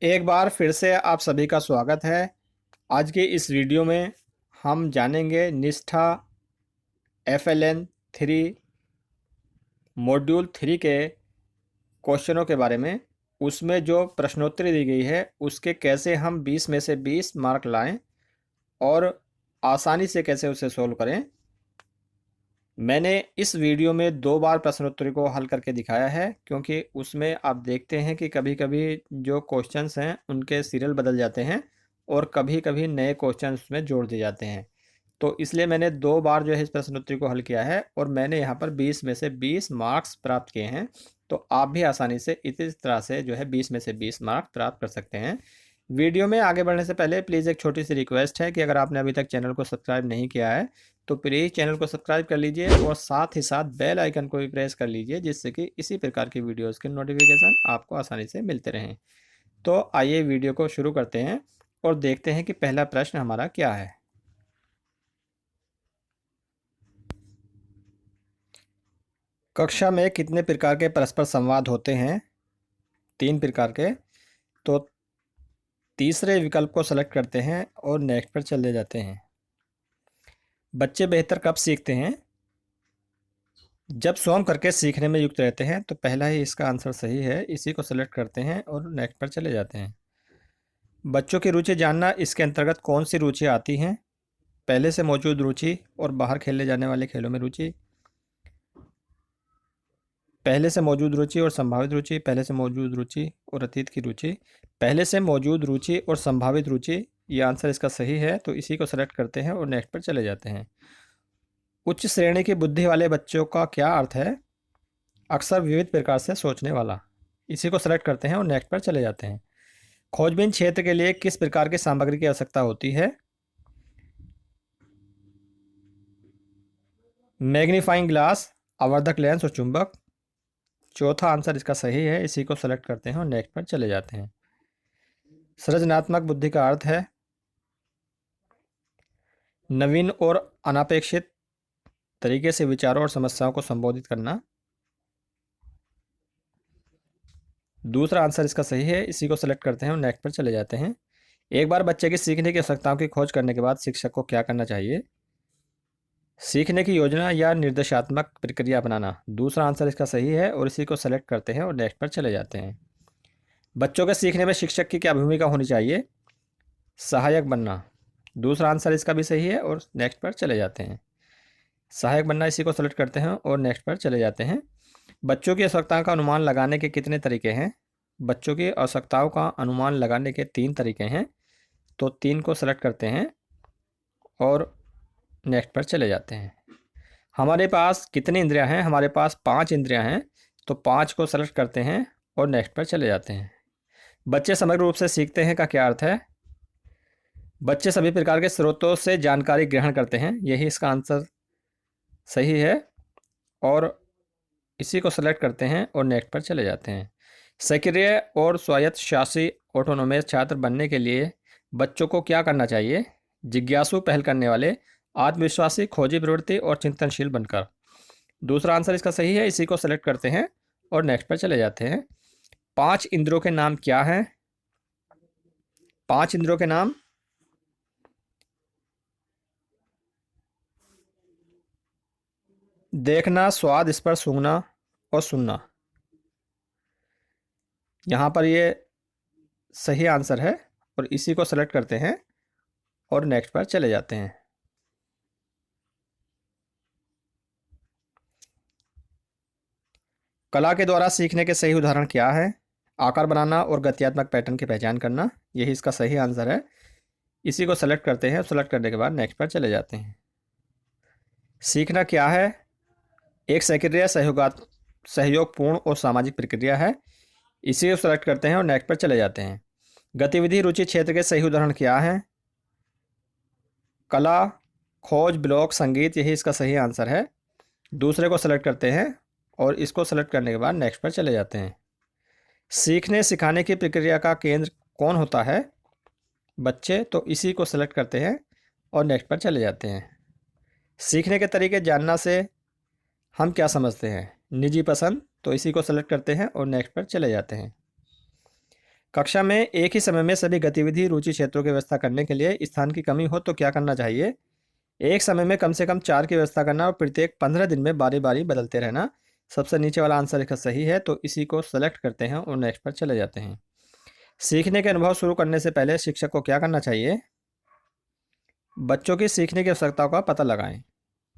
एक बार फिर से आप सभी का स्वागत है। आज के इस वीडियो में हम जानेंगे निष्ठा FLN 3 मॉड्यूल 3 के क्वेश्चनों के बारे में। उसमें जो प्रश्नोत्तरी दी गई है उसके कैसे हम 20 में से 20 मार्क लाएं और आसानी से कैसे उसे सोल्व करें। मैंने इस वीडियो में 2 बार प्रश्नोत्तरी को हल करके दिखाया है, क्योंकि उसमें आप देखते हैं कि कभी-कभी जो क्वेश्चंस हैं उनके सीरियल बदल जाते हैं और कभी-कभी नए क्वेश्चंस उसमें जोड़ दिए जाते हैं। तो इसलिए मैंने 2 बार जो है इस प्रश्नोत्तरी को हल किया है और मैंने यहाँ पर 20 में से 20 मार्क्स प्राप्त किए हैं। तो आप भी आसानी से इसी तरह से जो है 20 में से 20 मार्क्स प्राप्त कर सकते हैं। वीडियो में आगे बढ़ने से पहले प्लीज़ एक छोटी सी रिक्वेस्ट है कि अगर आपने अभी तक चैनल को सब्सक्राइब नहीं किया है तो प्लीज़ चैनल को सब्सक्राइब कर लीजिए और साथ ही साथ बेल आइकन को भी प्रेस कर लीजिए, जिससे कि इसी प्रकार की वीडियोस के नोटिफिकेशन आपको आसानी से मिलते रहें। तो आइए वीडियो को शुरू करते हैं और देखते हैं कि पहला प्रश्न हमारा क्या है। कक्षा में कितने प्रकार के परस्पर संवाद होते हैं? 3 प्रकार के। तो तीसरे विकल्प को सेलेक्ट करते हैं और नेक्स्ट पर चले जाते हैं। बच्चे बेहतर कब सीखते हैं? जब स्वयं करके सीखने में युक्त रहते हैं। तो पहला ही इसका आंसर सही है, इसी को सेलेक्ट करते हैं और नेक्स्ट पर चले जाते हैं। बच्चों की रुचि जानना, इसके अंतर्गत कौन सी रुचि आती हैं? पहले से मौजूद रुचि और बाहर खेले जाने वाले खेलों में रुचि। पहले से मौजूद रुचि और संभावित रुचि। पहले से मौजूद रुचि और अतीत की रुचि। पहले से मौजूद रुचि और संभावित रुचि, ये आंसर इसका सही है, तो इसी को सेलेक्ट करते हैं और नेक्स्ट पर चले जाते हैं। उच्च श्रेणी की बुद्धि वाले बच्चों का क्या अर्थ है? अक्सर विविध प्रकार से सोचने वाला। इसी को सेलेक्ट करते हैं और नेक्स्ट पर चले जाते हैं। खोजबीन क्षेत्र के लिए किस प्रकार की सामग्री की आवश्यकता होती है? मैग्नीफाइंग ग्लास, आवर्धक लेंस और चुंबक। चौथा आंसर इसका सही है, इसी को सेलेक्ट करते हैं और नेक्स्ट पर चले जाते हैं। सृजनात्मक बुद्धि का अर्थ है नवीन और अनपेक्षित तरीके से विचारों और समस्याओं को संबोधित करना। दूसरा आंसर इसका सही है, इसी को सेलेक्ट करते हैं और नेक्स्ट पर चले जाते हैं। एक बार बच्चे की सीखने की आवश्यकताओं की खोज करने के बाद शिक्षक को क्या करना चाहिए? सीखने की योजना या निर्देशात्मक प्रक्रिया अपनाना। दूसरा आंसर इसका सही है और इसी को सेलेक्ट करते हैं और नेक्स्ट पर चले जाते हैं। बच्चों के सीखने में शिक्षक की क्या भूमिका होनी चाहिए? सहायक बनना। दूसरा आंसर इसका भी सही है और नेक्स्ट पर चले जाते हैं। सहायक बनना, इसी को सेलेक्ट करते हैं और नेक्स्ट पर चले जाते हैं। बच्चों की आवश्यकताओं का अनुमान लगाने के कितने तरीके हैं? बच्चों की आवश्यकताओं का अनुमान लगाने के 3 तरीके हैं, तो 3 को सेलेक्ट करते हैं और नेक्स्ट पर चले जाते हैं। हमारे पास कितनी इंद्रियां हैं? हमारे पास 5 इंद्रियां हैं, तो 5 को सेलेक्ट करते हैं और नेक्स्ट पर चले जाते हैं। बच्चे समग्र रूप से सीखते हैं का क्या अर्थ है? बच्चे सभी प्रकार के स्रोतों से जानकारी ग्रहण करते हैं, यही इसका आंसर सही है और इसी को सेलेक्ट करते हैं और नेक्स्ट पर चले जाते हैं। सक्रिय और स्वायत्त शासी ऑटोनोमस छात्र बनने के लिए बच्चों को क्या करना चाहिए? जिज्ञासु, पहल करने वाले, आत्मविश्वासी, खोजी प्रवृत्ति और चिंतनशील बनकर। दूसरा आंसर इसका सही है, इसी को सेलेक्ट करते हैं और नेक्स्ट पर चले जाते हैं। 5 इंद्रियों के नाम क्या हैं? 5 इंद्रियों के नाम देखना, स्वाद, स्पर्श, सूंघना और सुनना। यहाँ पर ये सही आंसर है और इसी को सेलेक्ट करते हैं और नेक्स्ट पर चले जाते हैं। कला के द्वारा सीखने के सही उदाहरण क्या है? आकार बनाना और गत्यात्मक पैटर्न की पहचान करना, यही इसका सही आंसर है। इसी को सेलेक्ट करते हैं, सेलेक्ट करने के बाद नेक्स्ट पर चले जाते हैं। सीखना क्या है? एक सक्रिय सहयोगपूर्ण और सामाजिक प्रक्रिया है, इसी को सेलेक्ट करते हैं और नेक्स्ट पर चले जाते हैं। गतिविधि रुचि क्षेत्र के सही उदाहरण क्या है? कला, खोज, ब्लॉग, संगीत, यही इसका सही आंसर है। दूसरे को सेलेक्ट करते हैं और इसको सेलेक्ट करने के बाद नेक्स्ट पर चले जाते हैं। सीखने सिखाने की प्रक्रिया का केंद्र कौन होता है? बच्चे, तो इसी को सेलेक्ट करते हैं और नेक्स्ट पर चले जाते हैं। सीखने के तरीके जानना से हम क्या समझते हैं? निजी पसंद, तो इसी को सेलेक्ट करते हैं और नेक्स्ट पर चले जाते हैं। कक्षा में एक ही समय में सभी गतिविधि रुचि क्षेत्रों की व्यवस्था करने के लिए स्थान की कमी हो तो क्या करना चाहिए? एक समय में कम से कम 4 की व्यवस्था करना और प्रत्येक 15 दिन में बारी-बारी बदलते रहना। सबसे नीचे वाला आंसर इसका सही है, तो इसी को सेलेक्ट करते हैं और नेक्स्ट पर चले जाते हैं। सीखने के अनुभव शुरू करने से पहले शिक्षक को क्या करना चाहिए? बच्चों की सीखने की आवश्यकताओं का पता लगाएं।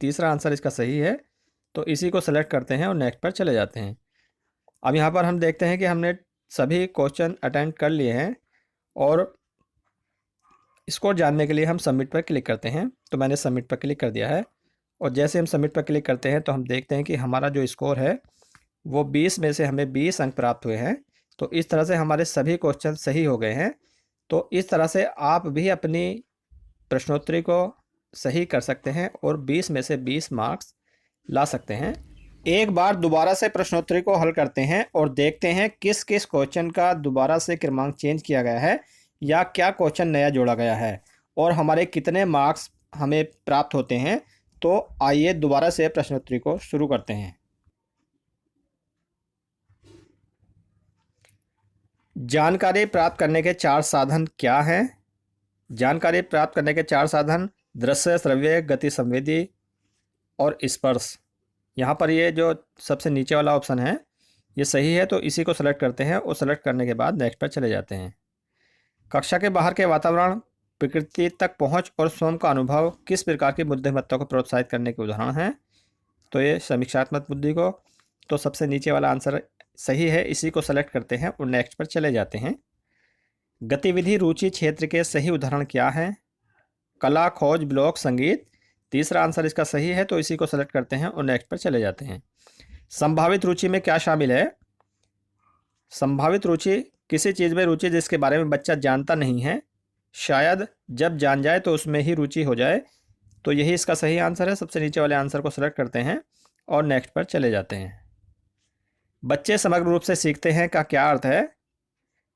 तीसरा आंसर इसका सही है, तो इसी को सेलेक्ट करते हैं और नेक्स्ट पर चले जाते हैं। अब यहाँ पर हम देखते हैं कि हमने सभी क्वेश्चन अटेंड कर लिए हैं और इसको जानने के लिए हम सबमिट पर क्लिक करते हैं। तो मैंने सबमिट पर क्लिक कर दिया है और जैसे हम सबमिट पर क्लिक करते हैं तो हम देखते हैं कि हमारा जो स्कोर है वो 20 में से हमें 20 अंक प्राप्त हुए हैं। तो इस तरह से हमारे सभी क्वेश्चन सही हो गए हैं। तो इस तरह से आप भी अपनी प्रश्नोत्तरी को सही कर सकते हैं और 20 में से 20 मार्क्स ला सकते हैं। एक बार दोबारा से प्रश्नोत्तरी को हल करते हैं और देखते हैं किस किस क्वेश्चन का दोबारा से क्रमांक चेंज किया गया है या क्या क्वेश्चन नया जोड़ा गया है और हमारे कितने मार्क्स हमें प्राप्त होते हैं। तो आइए दोबारा से प्रश्नोत्तरी को शुरू करते हैं। जानकारी प्राप्त करने के 4 साधन क्या हैं? जानकारी प्राप्त करने के 4 साधन दृश्य, श्रव्य, गति संवेदी और स्पर्श। यहाँ पर ये जो सबसे नीचे वाला ऑप्शन है ये सही है, तो इसी को सेलेक्ट करते हैं और सेलेक्ट करने के बाद नेक्स्ट पर चले जाते हैं। कक्षा के बाहर के वातावरण, प्रकृति तक पहुँच और स्वयं का अनुभव किस प्रकार की बुद्धिमत्ता को प्रोत्साहित करने के उदाहरण हैं? तो ये समीक्षात्मक बुद्धि को, तो सबसे नीचे वाला आंसर सही है, इसी को सेलेक्ट करते हैं और नेक्स्ट पर चले जाते हैं। गतिविधि रुचि क्षेत्र के सही उदाहरण क्या हैं? कला, खोज, ब्लॉग, संगीत। तीसरा आंसर इसका सही है, तो इसी को सेलेक्ट करते हैं और नेक्स्ट पर चले जाते हैं। संभावित रुचि में क्या शामिल है? संभावित रुचि किसी चीज़ में रुचि जिसके बारे में बच्चा जानता नहीं है, शायद जब जान जाए तो उसमें ही रुचि हो जाए। तो यही इसका सही आंसर है। सबसे नीचे वाले आंसर को सेलेक्ट करते हैं और नेक्स्ट पर चले जाते हैं। बच्चे समग्र रूप से सीखते हैं का क्या अर्थ है?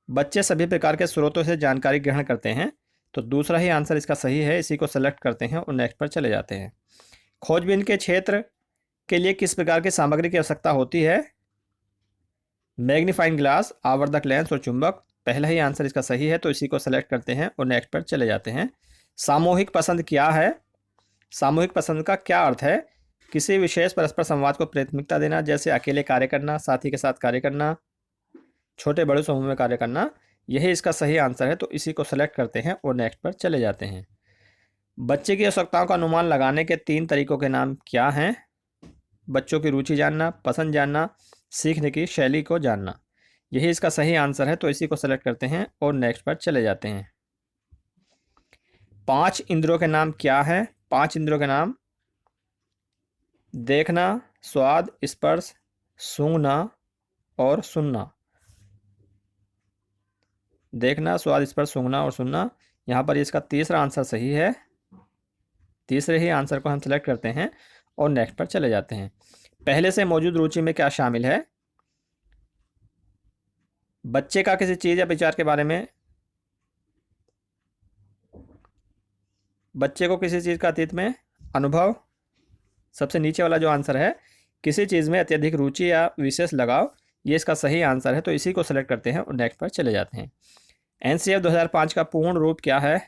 बच्चे सभी प्रकार के स्रोतों से जानकारी ग्रहण करते हैं। तो दूसरा ही आंसर इसका सही है, इसी को सेलेक्ट करते हैं और नेक्स्ट पर चले जाते हैं। खोजबीन के क्षेत्र के लिए किस प्रकार की सामग्री की आवश्यकता होती है? मैग्नीफाइंग ग्लास, आवर्धक लेंस और चुंबक। पहला ही आंसर इसका सही है, तो इसी को सेलेक्ट करते हैं और नेक्स्ट पर चले जाते हैं। सामूहिक पसंद क्या है? सामूहिक पसंद का क्या अर्थ है? किसी विशेष परस्पर संवाद को प्राथमिकता देना, जैसे अकेले कार्य करना, साथी के साथ कार्य करना, छोटे बड़े समूह में कार्य करना। यही इसका सही आंसर है, तो इसी को सेलेक्ट करते हैं और नेक्स्ट पर चले जाते हैं। बच्चे की आवश्यकताओं का अनुमान लगाने के 3 तरीकों के नाम क्या हैं? बच्चों की रुचि जानना, पसंद जानना, सीखने की शैली को जानना। यही इसका सही आंसर है, तो इसी को सेलेक्ट करते हैं और नेक्स्ट पर चले जाते हैं। 5 इंद्रियों के नाम क्या हैं? 5 इंद्रियों के नाम देखना, स्वाद, स्पर्श, सूंघना और सुनना। देखना, स्वाद, स्पर्श, सूंघना और सुनना। यहाँ पर इसका तीसरा आंसर सही है। तीसरे ही आंसर को हम सेलेक्ट करते हैं और नेक्स्ट पर चले जाते हैं। पहले से मौजूद रुचि में क्या शामिल है? बच्चे का किसी चीज़ या विचार के बारे में, बच्चे को किसी चीज़ का अतीत में अनुभव। सबसे नीचे वाला जो आंसर है, किसी चीज़ में अत्यधिक रुचि या विशेष लगाव, ये इसका सही आंसर है, तो इसी को सेलेक्ट करते हैं और नेक्स्ट पर चले जाते हैं। एनसीएफ 2005 का पूर्ण रूप क्या है?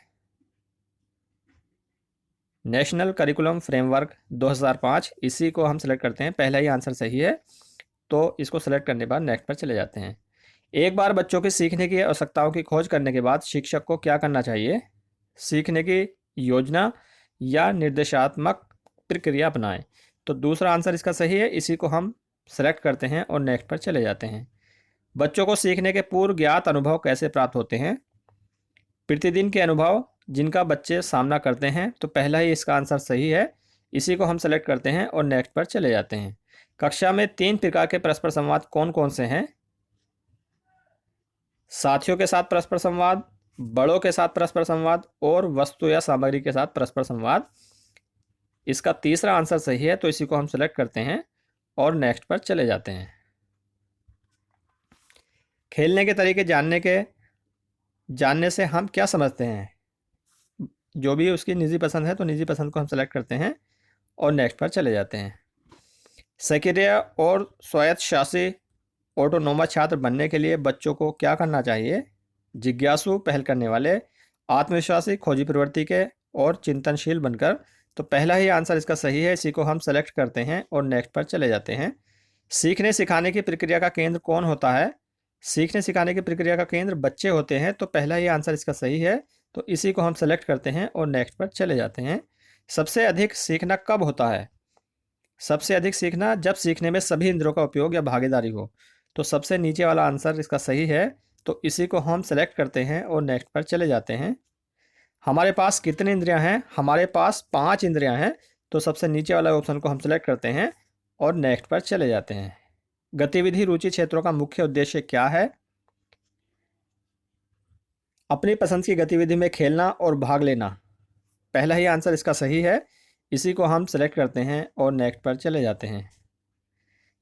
National curriculum framework 2005। इसी को हम सेलेक्ट करते हैं। पहला ही आंसर सही है, तो इसको सेलेक्ट करने के बाद नेक्स्ट पर चले जाते हैं। एक बार बच्चों की सीखने की आवश्यकताओं की खोज करने के बाद शिक्षक को क्या करना चाहिए? सीखने की योजना या निर्देशात्मक प्रक्रिया अपनाएं। तो दूसरा आंसर इसका सही है, इसी को हम सेलेक्ट करते हैं और नेक्स्ट पर चले जाते हैं। बच्चों को सीखने के पूर्व ज्ञात अनुभव कैसे प्राप्त होते हैं? प्रतिदिन के अनुभव जिनका बच्चे सामना करते हैं। तो पहला ही इसका आंसर सही है, इसी को हम सेलेक्ट करते हैं और नेक्स्ट पर चले जाते हैं। कक्षा में 3 प्रकार के परस्पर संवाद कौन कौन से हैं? साथियों के साथ परस्पर संवाद, बड़ों के साथ परस्पर संवाद और वस्तु या सामग्री के साथ परस्पर संवाद। इसका तीसरा आंसर सही है, तो इसी को हम सेलेक्ट करते हैं और नेक्स्ट पर चले जाते हैं। खेलने के तरीके जानने से हम क्या समझते हैं? जो भी उसकी निजी पसंद है, तो निजी पसंद को हम सेलेक्ट करते हैं और नेक्स्ट पर चले जाते हैं। सक्रिय और स्वायत्त शासी ऑटोनोमस छात्र बनने के लिए बच्चों को क्या करना चाहिए? जिज्ञासु, पहल करने वाले, आत्मविश्वासी, खोजी प्रवृत्ति के और चिंतनशील बनकर। तो पहला ही आंसर इसका सही है, इसी को हम सेलेक्ट करते हैं और नेक्स्ट पर चले जाते हैं। सीखने सिखाने की प्रक्रिया का केंद्र कौन होता है? सीखने सिखाने की प्रक्रिया का केंद्र बच्चे होते हैं, तो पहला ही आंसर इसका सही है, तो इसी को हम सेलेक्ट करते हैं और नेक्स्ट पर चले जाते हैं। सबसे अधिक सीखना कब होता है? सबसे अधिक सीखना जब सीखने में सभी इंद्रियों का उपयोग या भागीदारी हो। तो सबसे नीचे वाला आंसर इसका सही है, तो इसी को हम सेलेक्ट करते हैं और नेक्स्ट पर चले जाते हैं। हमारे पास कितनी इंद्रियां हैं? हमारे पास 5 इंद्रियां हैं, तो सबसे नीचे वाला ऑप्शन को हम सेलेक्ट करते हैं और नेक्स्ट पर चले जाते हैं। गतिविधि रुचि क्षेत्रों का मुख्य उद्देश्य क्या है? अपनी पसंद की गतिविधि में खेलना और भाग लेना। पहला ही आंसर इसका सही है, इसी को हम सेलेक्ट करते हैं और नेक्स्ट पर चले जाते हैं।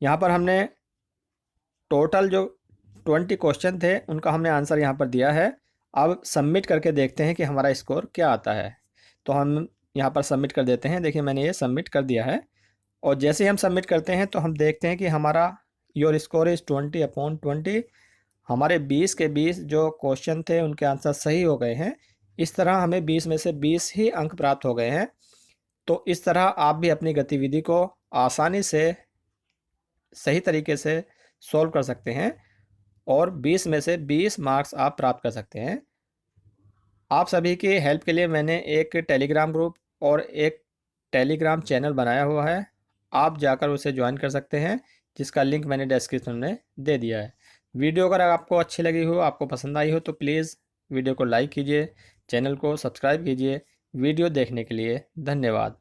यहाँ पर हमने टोटल जो 20 क्वेश्चन थे उनका हमने आंसर यहाँ पर दिया है। अब सबमिट करके देखते हैं कि हमारा स्कोर क्या आता है। तो हम यहाँ पर सबमिट कर देते हैं। देखिए मैंने ये सबमिट कर दिया है और जैसे ही हम सबमिट करते हैं तो हम देखते हैं कि हमारा योर स्कोर इज़ 20/20। हमारे 20 के 20 जो क्वेश्चन थे उनके आंसर सही हो गए हैं। इस तरह हमें 20 में से 20 ही अंक प्राप्त हो गए हैं। तो इस तरह आप भी अपनी गतिविधि को आसानी से सही तरीके से सॉल्व कर सकते हैं और 20 में से 20 मार्क्स आप प्राप्त कर सकते हैं। आप सभी की हेल्प के लिए मैंने एक टेलीग्राम ग्रुप और एक टेलीग्राम चैनल बनाया हुआ है, आप जाकर उसे ज्वाइन कर सकते हैं, जिसका लिंक मैंने डिस्क्रिप्शन में दे दिया है। वीडियो अगर आपको अच्छी लगी हो, आपको पसंद आई हो, तो प्लीज़ वीडियो को लाइक कीजिए, चैनल को सब्सक्राइब कीजिए। वीडियो देखने के लिए धन्यवाद।